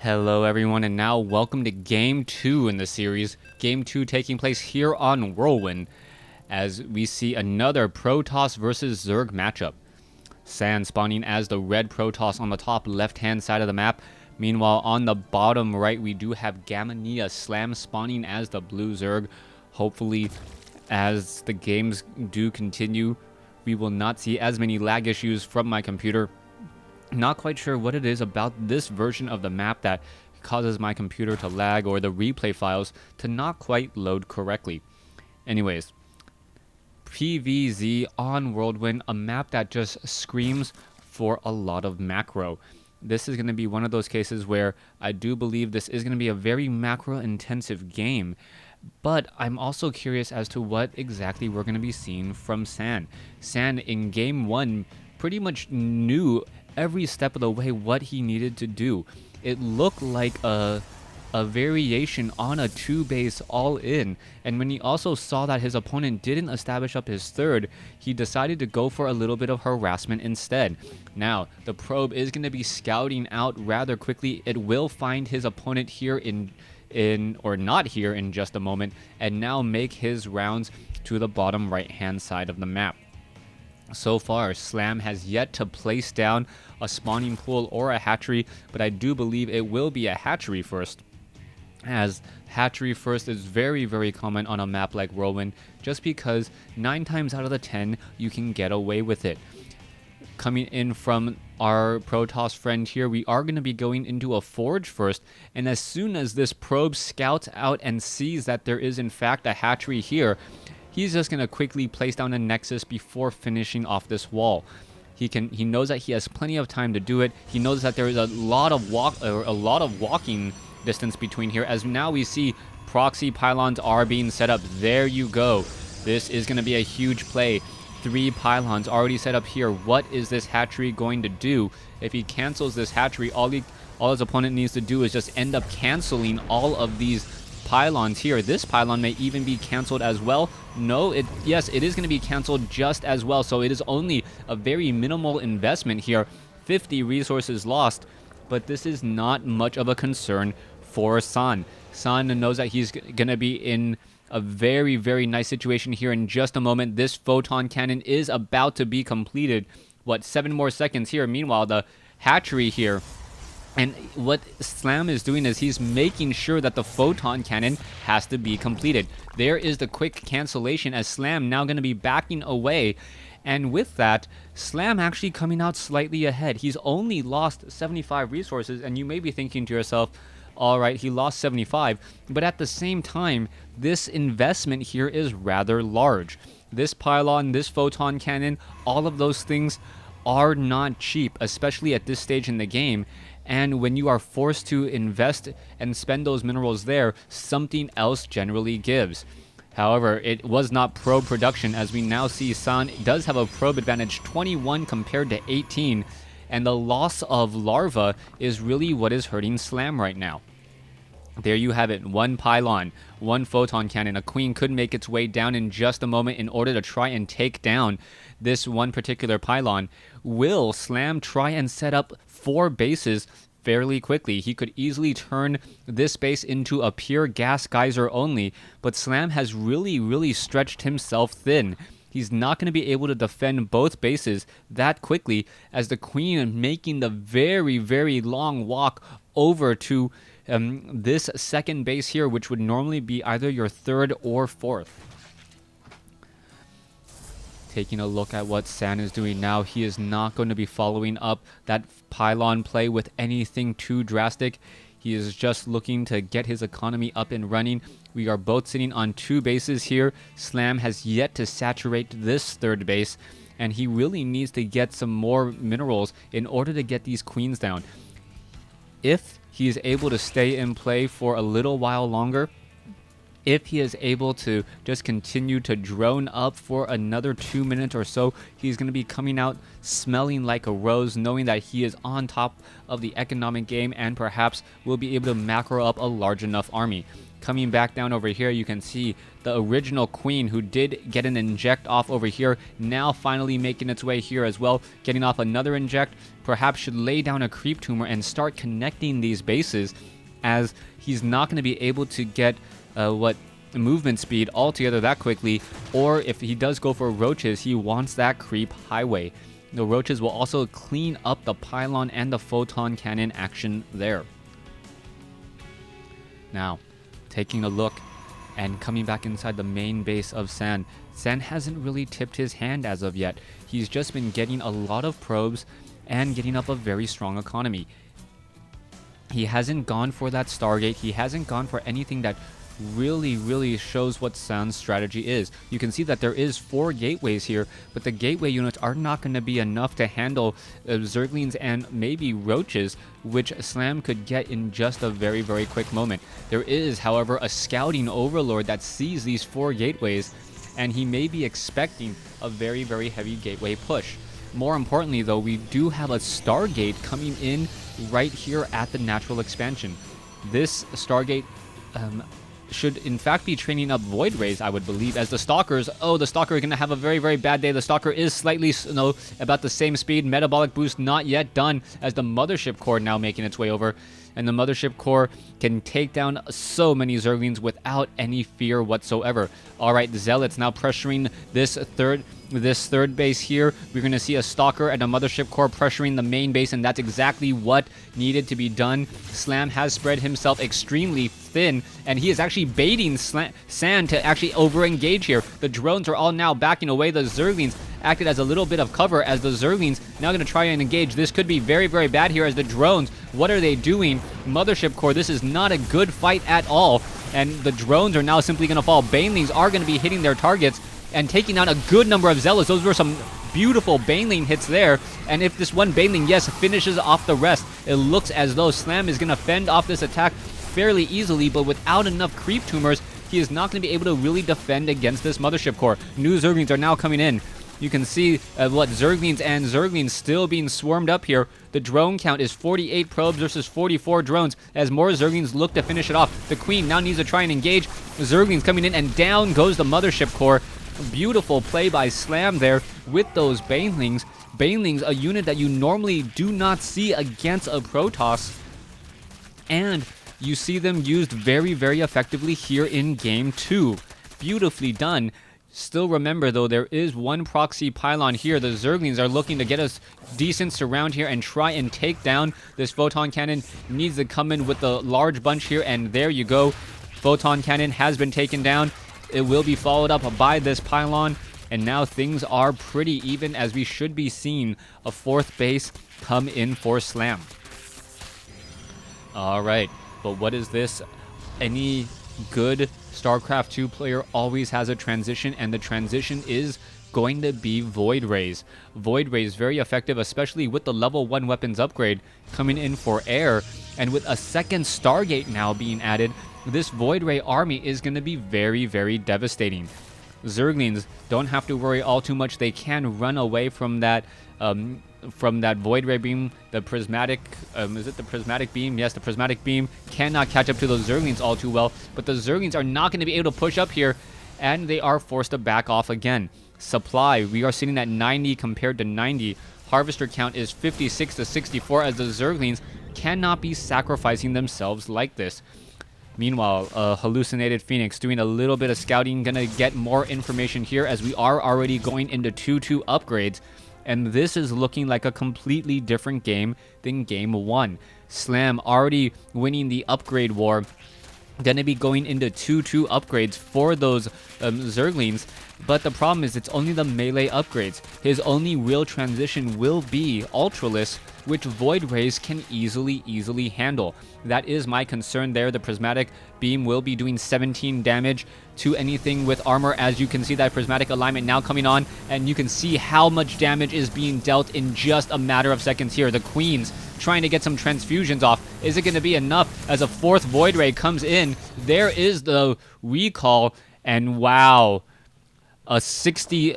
Hello everyone, and now welcome to Game 2 in the series. Game 2 taking place here on Whirlwind, as we see another Protoss versus Zerg matchup. Sand spawning as the red Protoss on the top left-hand side of the map. Meanwhile, on the bottom right, we do have Gamania Slam spawning as the blue Zerg. Hopefully, as the games do continue, we will not see as many lag issues from my computer. Not quite sure what it is about this version of the map that causes my computer to lag or the replay files to not quite load correctly. Anyways, PVZ on Whirlwind, a map that just screams for a lot of macro. This is going to be one of those cases where I do believe this is going to be a very macro intensive game, but I'm also curious as to what exactly we're going to be seeing from San. San in game 1 pretty much knew every step of the way what he needed to do. It looked like a variation on a 2-base all-in, and when he also saw that his opponent didn't establish up his third, he decided to go for a little bit of harassment instead. Now, the probe is going to be scouting out rather quickly. It will find his opponent here or not here in just a moment, and now make his rounds to the bottom right-hand side of the map. So far, Slam has yet to place down a spawning pool or a hatchery, but I do believe it will be a hatchery first, as hatchery first is very, very common on a map like Whirlwind, just because 9 times out of the 10 you can get away with it. Coming in from our Protoss friend here, we are going to be going into a forge first, and as soon as this probe scouts out and sees that there is in fact a hatchery here, he's just going to quickly place down a nexus before finishing off this wall. He knows that he has plenty of time to do it. He knows that there is a lot of walking distance between here, as now we see proxy pylons are being set up. There you go. This is going to be a huge play. 3 pylons already set up here. What is this hatchery going to do? If he cancels this hatchery, all his opponent needs to do is just end up canceling all of these pylons here. This pylon may even be canceled as well. No, yes, it is going to be canceled just as well. So it is only a very minimal investment here. 50 resources lost, but this is not much of a concern for San. San knows that he's going to be in a very, very nice situation here in just a moment. This photon cannon is about to be completed. What, 7 more seconds here? Meanwhile, the hatchery here. And what Slam is doing is he's making sure that the photon cannon has to be completed. There is the quick cancellation, as Slam now going to be backing away. And with that, Slam actually coming out slightly ahead. He's only lost 75 resources, and you may be thinking to yourself, all right, he lost 75. But at the same time, this investment here is rather large. This pylon, this photon cannon, all of those things are not cheap, especially at this stage in the game. And when you are forced to invest and spend those minerals there, something else generally gives. However, it was not probe production, as we now see San does have a probe advantage, 21 compared to 18. And the loss of larva is really what is hurting Slam right now. There you have it, 1 pylon, 1 photon cannon. A queen could make its way down in just a moment in order to try and take down this one particular pylon. Will Slam try and set up 4 bases fairly quickly? He could easily turn this base into a pure gas geyser only, but Slam has really, really stretched himself thin. He's not going to be able to defend both bases that quickly, as the queen making the very, very long walk over to this second base here, which would normally be either your 3rd or 4th. Taking a look at what San is doing now, he is not going to be following up that pylon play with anything too drastic. He is just looking to get his economy up and running. We are both sitting on 2 bases here. Slam has yet to saturate this 3rd base, and he really needs to get some more minerals in order to get these queens down. If he is able to stay in play for a little while longer, If he is able to just continue to drone up for another 2 minutes or so, he's going to be coming out smelling like a rose, knowing that he is on top of the economic game and perhaps will be able to macro up a large enough army. Coming back down over here, you can see the original queen who did get an inject off over here, now finally making its way here as well, getting off another inject. Perhaps should lay down a creep tumor and start connecting these bases, as he's not going to be able to get movement speed altogether that quickly, or if he does go for roaches, he wants that creep highway. The roaches will also clean up the pylon and the photon cannon action there. Now, taking a look and coming back inside the main base of San. San hasn't really tipped his hand as of yet. He's just been getting a lot of probes and getting up a very strong economy. He hasn't gone for that Stargate. He hasn't gone for anything that really shows what San's strategy is. You can see that there is 4 gateways here, but the gateway units are not going to be enough to handle Zerglings and maybe roaches, which Slam could get in just a very quick moment. There is, however, a scouting overlord that sees these 4 gateways, and he may be expecting a very heavy gateway push. More importantly though, we do have a Stargate coming in right here at the natural expansion. This Stargate should in fact be training up Void Rays, I would believe, as the Stalkers. Oh, the Stalker is going to have a very bad day. The Stalker is slightly, about the same speed. Metabolic boost not yet done, as the Mothership Core now making its way over. And the Mothership Core can take down so many Zerglings without any fear whatsoever. Alright, Zealots now pressuring this third base here. We're going to see a Stalker and a Mothership Core pressuring the main base, and that's exactly what needed to be done. Slam has spread himself extremely thin, and he is actually baiting San to actually over-engage here. The drones are all now backing away. The Zerglings acted as a little bit of cover, as the Zerglings now going to try and engage. This could be very bad here, as the drones, what are they doing? Mothership Core, this is not a good fight at all, and the drones are now simply going to fall. Banelings are going to be hitting their targets and taking out a good number of Zealots. Those were some beautiful Baneling hits there, and if this one Baneling, yes, finishes off the rest, it looks as though Slam is going to fend off this attack fairly easily, but without enough creep tumors, he is not going to be able to really defend against this Mothership Core. New Zerglings are now coming in. You can see Zerglings and Zerglings still being swarmed up here. The drone count is 48 probes versus 44 drones, as more Zerglings look to finish it off. The Queen now needs to try and engage. Zerglings coming in, and down goes the Mothership Core. Beautiful play by Slam there with those Banelings. Banelings, a unit that you normally do not see against a Protoss, and you see them used very effectively here in Game 2. Beautifully done. Still remember though, there is one proxy pylon here. The Zerglings are looking to get us decent surround here and try and take down this photon cannon. Needs to come in with a large bunch here, and there you go. Photon cannon has been taken down. It will be followed up by this pylon, and now things are pretty even, as we should be seeing a 4th base come in for Slam. Alright, but what is this? Any good StarCraft 2 player always has a transition, and the transition is going to be Void Rays. Void Rays, very effective, especially with the level 1 weapons upgrade coming in for air, and with a second Stargate now being added, this Void Ray army is going to be very devastating. Zerglings don't have to worry all too much. They can run away from that Void Ray beam. The prismatic, is it the prismatic beam? Yes, the prismatic beam cannot catch up to those Zerglings all too well, but the Zerglings are not going to be able to push up here, and they are forced to back off again. Supply, we are sitting at 90 compared to 90. Harvester count is 56 to 64, as the Zerglings cannot be sacrificing themselves like this. Meanwhile, Hallucinated Phoenix doing a little bit of scouting, gonna get more information here, as we are already going into 2-2 upgrades, and this is looking like a completely different game than Game 1. Slam already winning the upgrade war, gonna be going into 2-2 upgrades for those Zerglings, But the problem is it's only the melee upgrades. His only real transition will be Ultralisk, which Void Rays can easily handle. That is my concern there. The Prismatic Beam will be doing 17 damage to anything with armor. As you can see, that Prismatic alignment now coming on, and you can see how much damage is being dealt in just a matter of seconds here. The Queens trying to get some transfusions off. Is it going to be enough as a 4th Void Ray comes in? There is the recall, and wow. A 60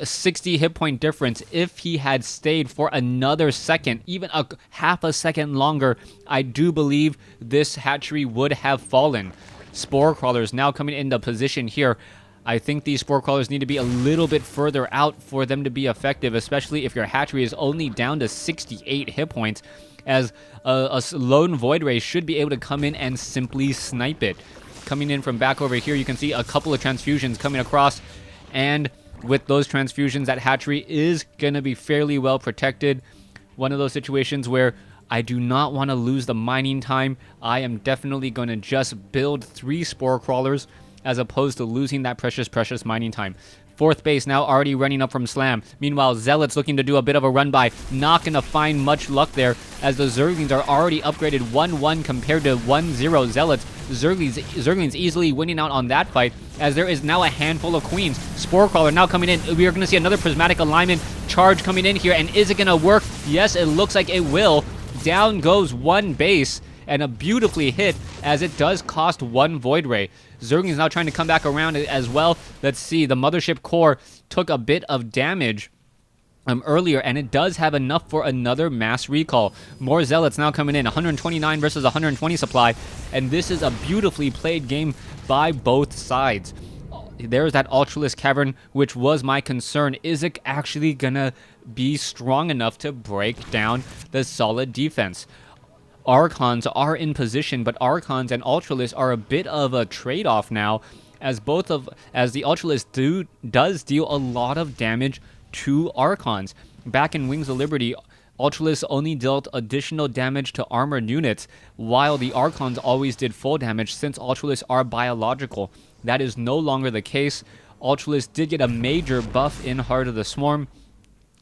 hit point difference. If he had stayed for another second, even a half a second longer, I do believe this hatchery would have fallen. Spore Crawlers now coming into position here. I think these Spore Crawlers need to be a little bit further out for them to be effective, especially if your hatchery is only down to 68 hit points, as a lone Void Ray should be able to come in and simply snipe it. Coming in from back over here, you can see a couple of transfusions coming across, and with those transfusions, that hatchery is going to be fairly well protected. One of those situations where I do not want to lose the mining time. I am definitely going to just build 3 Spore Crawlers as opposed to losing that precious mining time. 4th base now already running up from Slam. Meanwhile, Zealots looking to do a bit of a run by. Not going to find much luck there, as the Zerglings are already upgraded 1-1 compared to 1-0 Zealots. Zerglings easily winning out on that fight, as there is now a handful of Queens. Spore Crawler now coming in. We are going to see another Prismatic Alignment charge coming in here, and is it going to work? Yes, it looks like it will. Down goes 1 base, and a beautifully hit, as it does cost 1 Void Ray. Zerglings now trying to come back around as well. Let's see, the Mothership Core took a bit of damage earlier, and it does have enough for another mass recall. More Zealots now coming in, 129 versus 120 supply, and this is a beautifully played game by both sides. There's that Ultralisk Cavern, which was my concern. Is it actually gonna be strong enough to break down the solid defense? Archons are in position, but Archons and Ultralisk are a bit of a trade-off now, as the Ultralisk does deal a lot of damage to Archons. Back in Wings of Liberty, Ultralisk only dealt additional damage to armored units, while the Archons always did full damage, since Ultralisks are biological. That is no longer the case. Ultralisk did get a major buff in Heart of the Swarm,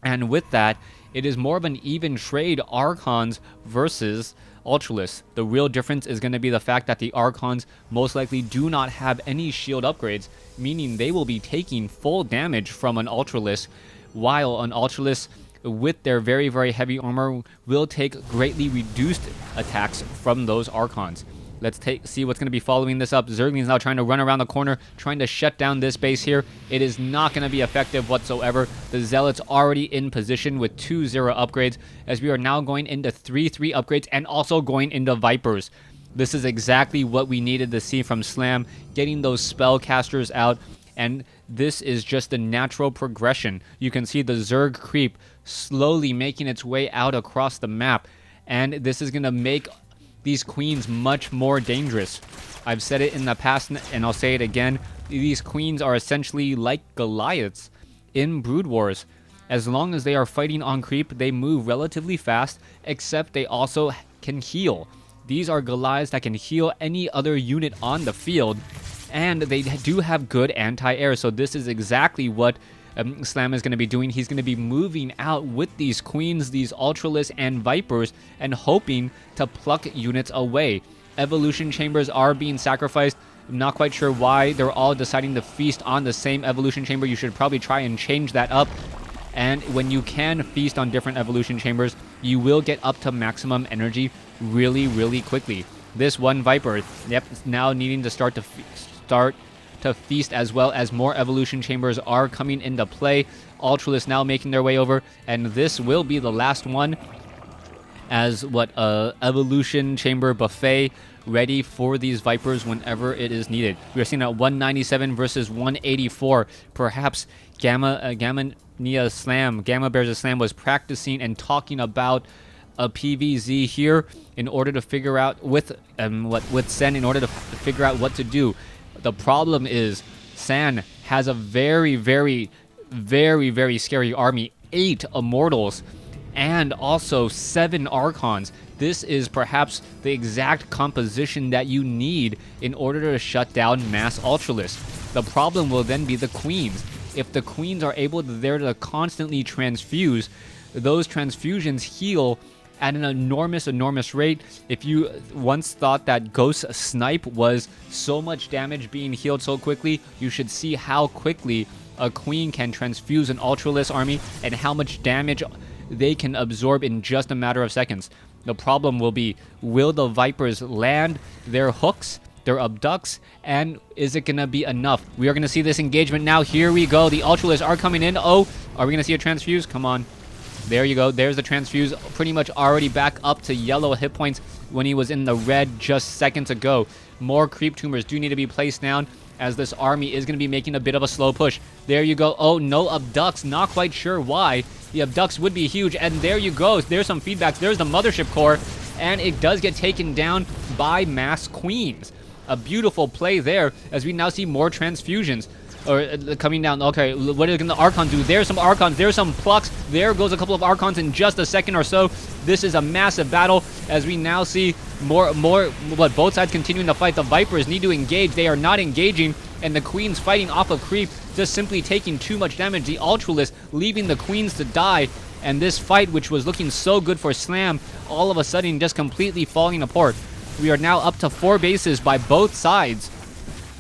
and with that, it is more of an even trade, Archons versus Ultralisk. The real difference is going to be the fact that the Archons most likely do not have any shield upgrades, meaning they will be taking full damage from an Ultralisk, while an Ultralisk with their very heavy armor will take greatly reduced attacks from those Archons. Let's see what's going to be following this up. Zerglings now trying to run around the corner, trying to shut down this base here. It is not going to be effective whatsoever. The Zealots already in position with 2-0 upgrades, as we are now going into 3-3 upgrades and also going into Vipers. This is exactly what we needed to see from Slam, getting those spellcasters out, and this is just the natural progression. You can see the Zerg creep slowly making its way out across the map, and this is going to make these Queens much more dangerous. I've said it in the past, and I'll say it again. These Queens are essentially like Goliaths in Brood Wars. As long as they are fighting on creep, they move relatively fast, except they also can heal. These are Goliaths that can heal any other unit on the field, and they do have good anti-air, so this is exactly what Slam is going to be doing. He's going to be moving out with these Queens, these Ultralisks, and Vipers, and hoping to pluck units away. Evolution Chambers are being sacrificed. I'm not quite sure why they're all deciding to feast on the same Evolution Chamber. You should probably try and change that up. And when you can feast on different Evolution Chambers, you will get up to maximum energy really quickly. This one Viper, yep, now needing to start to feast, as well as more Evolution Chambers are coming into play. Ultralisk now making their way over, and this will be the last one, as Evolution Chamber buffet ready for these Vipers whenever it is needed. We are seeing at 197 versus 184. Perhaps Gamma Bears of Slam was practicing and talking about a PVZ here in order to figure out with Sen, in order to figure out what to do. The problem is San has a very scary army. 8 Immortals and also 7 Archons. This is perhaps the exact composition that you need in order to shut down mass Ultralisk. The problem will then be the Queens. if the queens are able to there to constantly transfuse, those transfusions heal at an enormous rate. If you once thought that Ghost Snipe was so much damage being healed so quickly, you should see how quickly a queen can transfuse an Ultralisk army and how much damage they can absorb in just a matter of seconds. The problem will be, will the Vipers land their hooks, their abducts, and is it going to be enough? We are going to see this engagement now. Here we go. The Ultralisks are coming in. Oh, are we going to see a transfuse? Come on. There you go. There's the transfuse, pretty much already back up to yellow hit points when he was in the red just seconds ago. More creep tumors do need to be placed down, as this army is going to be making a bit of a slow push. There you go. Oh, no abducts. Not quite sure why. The abducts would be huge. And there you go. There's some feedbacks. There's the mothership core. And it does get taken down by mass queens. A beautiful play there, as we now see more transfusions. Or coming down. Okay, what is going the Archon do? There's some Archons. There's some plucks. There goes a couple of Archons in just a second or so. This is a massive battle, as we now see more both sides continuing to fight. The Vipers need to engage. They are not engaging, and the Queens fighting off of creep, just simply taking too much damage. The Ultralisk leaving the Queens to die, and this fight, which was looking so good for Slam, all of a sudden just completely falling apart. We are now up to 4 bases by both sides.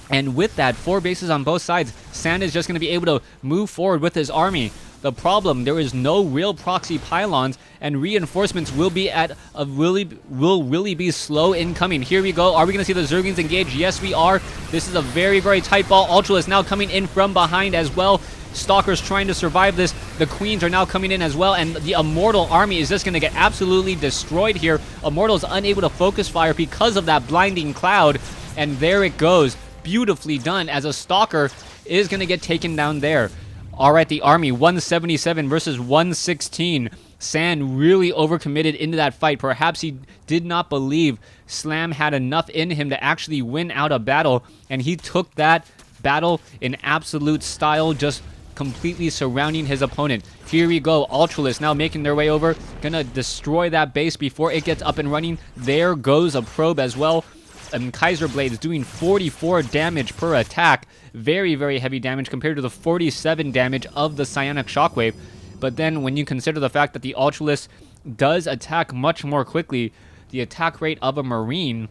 And with that, 4 bases on both sides, Sand is just going to be able to move forward with his army. The problem, there is no real proxy pylons, and reinforcements will be at a really be slow incoming. Here we go. Are we going to see the Zerglings engage? Yes, we are. This is a very tight ball. Ultralisk now coming in from behind as well. Stalkers trying to survive this. The Queens are now coming in as well, and the Immortal army is just going to get absolutely destroyed here. Immortal is unable to focus fire because of that blinding cloud, and there it goes. Beautifully done, as a Stalker is going to get taken down there. All right, the army, 177 versus 116. Sand really overcommitted into that fight. Perhaps he did not believe Slam had enough in him to actually win out a battle, and he took that battle in absolute style, just completely surrounding his opponent. Here we go. Ultralisk now making their way over, gonna destroy that base before it gets up and running. There goes a probe as well. And Kaiser Blades doing 44 damage per attack. Very heavy damage compared to the 47 damage of the Psionic Shockwave. But then when you consider the fact that the Ultralisk does attack much more quickly, the attack rate of a Marine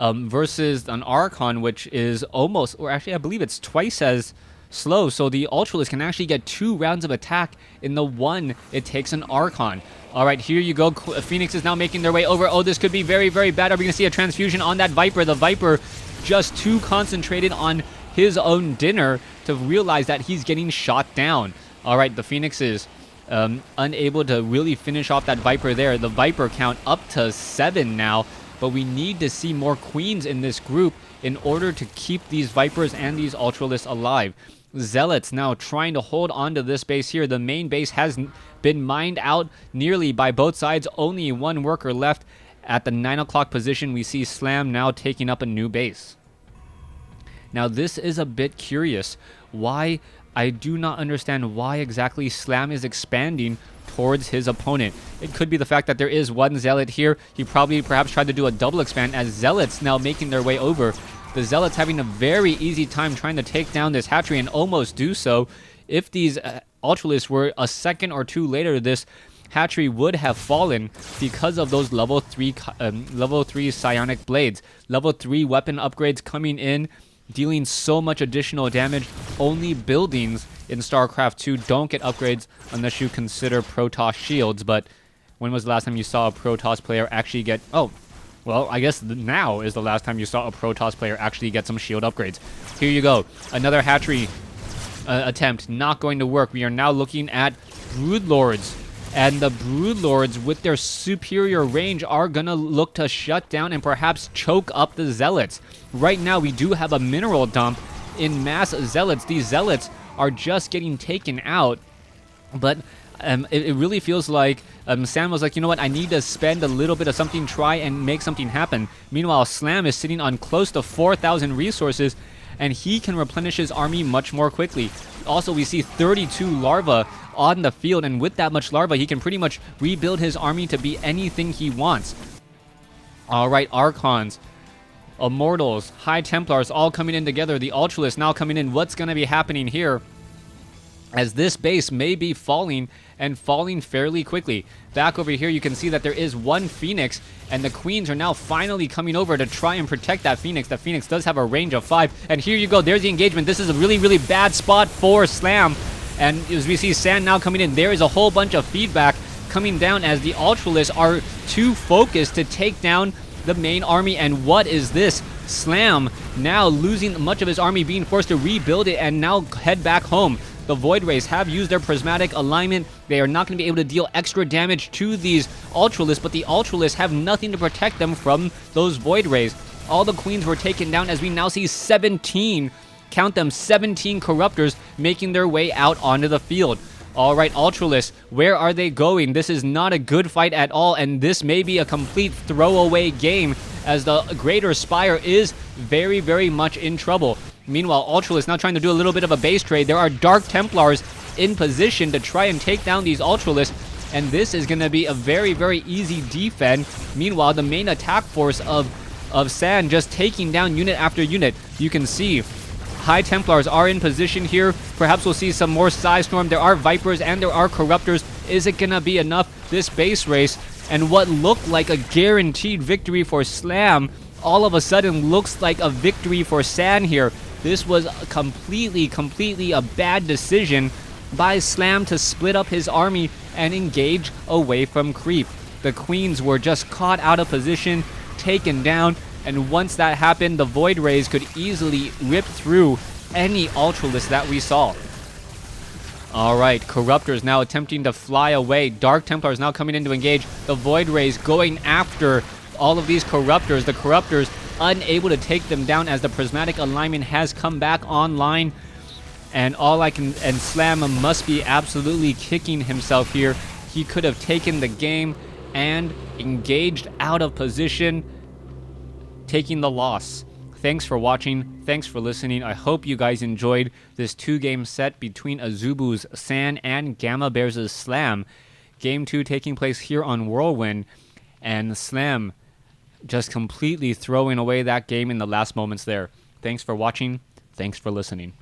versus an Archon, which is almost, or actually I believe it's twice as slow. So the Ultralisk can actually get 2 rounds of attack in the one it takes an Archon. All right, here you go. Phoenix is now making their way over. Oh, this could be very bad. Are we going to see a transfusion on that Viper? The Viper just too concentrated on his own dinner to realize that he's getting shot down. All right, the Phoenix is unable to really finish off that Viper there. The Viper count up to 7 now, but we need to see more Queens in this group in order to keep these Vipers and these Ultralisks alive. Zealots now trying to hold on to this base here. The main base has been mined out nearly by both sides. Only 1 worker left. At the 9 o'clock position, we see Slam now taking up a new base. Now this is a bit curious. Why? I do not understand why exactly Slam is expanding towards his opponent. It could be the fact that there is 1 Zealot here. He probably perhaps tried to do a double expand, as Zealots now making their way over. The Zealots having a very easy time trying to take down this hatchery, and almost do so. If these Ultralisks were a second or 2 later, this hatchery would have fallen because of those level 3 psionic blades. Level 3 weapon upgrades coming in, dealing so much additional damage. Only buildings in StarCraft 2 don't get upgrades unless you consider Protoss shields. But when was the last time you saw a Protoss player actually get... Oh, well, I guess now is the last time you saw a Protoss player actually get some shield upgrades. Here you go. Another hatchery attempt not going to work. We are now looking at Broodlords. And the Broodlords, with their superior range, are going to look to shut down and perhaps choke up the Zealots. Right now, we do have a mineral dump in mass Zealots. These Zealots are just getting taken out. But it really feels like Sam was like, you know what, I need to spend a little bit of something, try and make something happen. Meanwhile, Slam is sitting on close to 4,000 resources, and he can replenish his army much more quickly. Also, we see 32 larvae on the field, and with that much larva, he can pretty much rebuild his army to be anything he wants. All right, Archons, Immortals, High Templars all coming in together. The Ultralisk now coming in. What's going to be happening here? as this base may be falling and falling fairly quickly. Back over here, you can see that there is one Phoenix, and the Queens are now finally coming over to try and protect that Phoenix. The Phoenix does have a range of 5, and here you go. There's the engagement. This is a really, really bad spot for Slam, and as we see Sand now coming in, there is a whole bunch of feedback coming down as the Ultralists are too focused to take down the main army. And what is this? Slam now losing much of his army, being forced to rebuild it and now head back home. The Void Rays have used their prismatic alignment. They are not going to be able to deal extra damage to these Ultralists, but the Ultralists have nothing to protect them from those Void Rays. All the Queens were taken down as we now see 17, count them, 17 Corruptors making their way out onto the field. All right, Ultralists, where are they going? This is not a good fight at all, and this may be a complete throwaway game as the Greater Spire is very, very much in trouble. Meanwhile, Ultralists now trying to do a little bit of a base trade. There are Dark Templars in position to try and take down these Ultralists, and this is going to be a very, very easy defend. Meanwhile, the main attack force of Sand just taking down unit after unit. You can see High Templars are in position here. Perhaps we'll see some more Psystorm. There are Vipers and there are Corruptors. Is it going to be enough? This base race and what looked like a guaranteed victory for Slam all of a sudden looks like a victory for Sand here. This was completely a bad decision by Slam to split up his army and engage away from creep. The Queens were just caught out of position, taken down, and once that happened, the Void Rays could easily rip through any Ultralist that we saw. Alright, Corruptors now attempting to fly away. Dark Templars now coming in to engage. The Void Rays going after all of these Corruptors. The Corruptors unable to take them down as the Prismatic Alignment has come back online. And Slam must be absolutely kicking himself here. He could have taken the game and engaged out of position, taking the loss. Thanks for watching. Thanks for listening. I hope you guys enjoyed this 2-game set between Azubu's Sand and Gamma Bears' Slam. Game 2 taking place here on Whirlwind, and Slam just completely throwing away that game in the last moments there. Thanks for watching. Thanks for listening.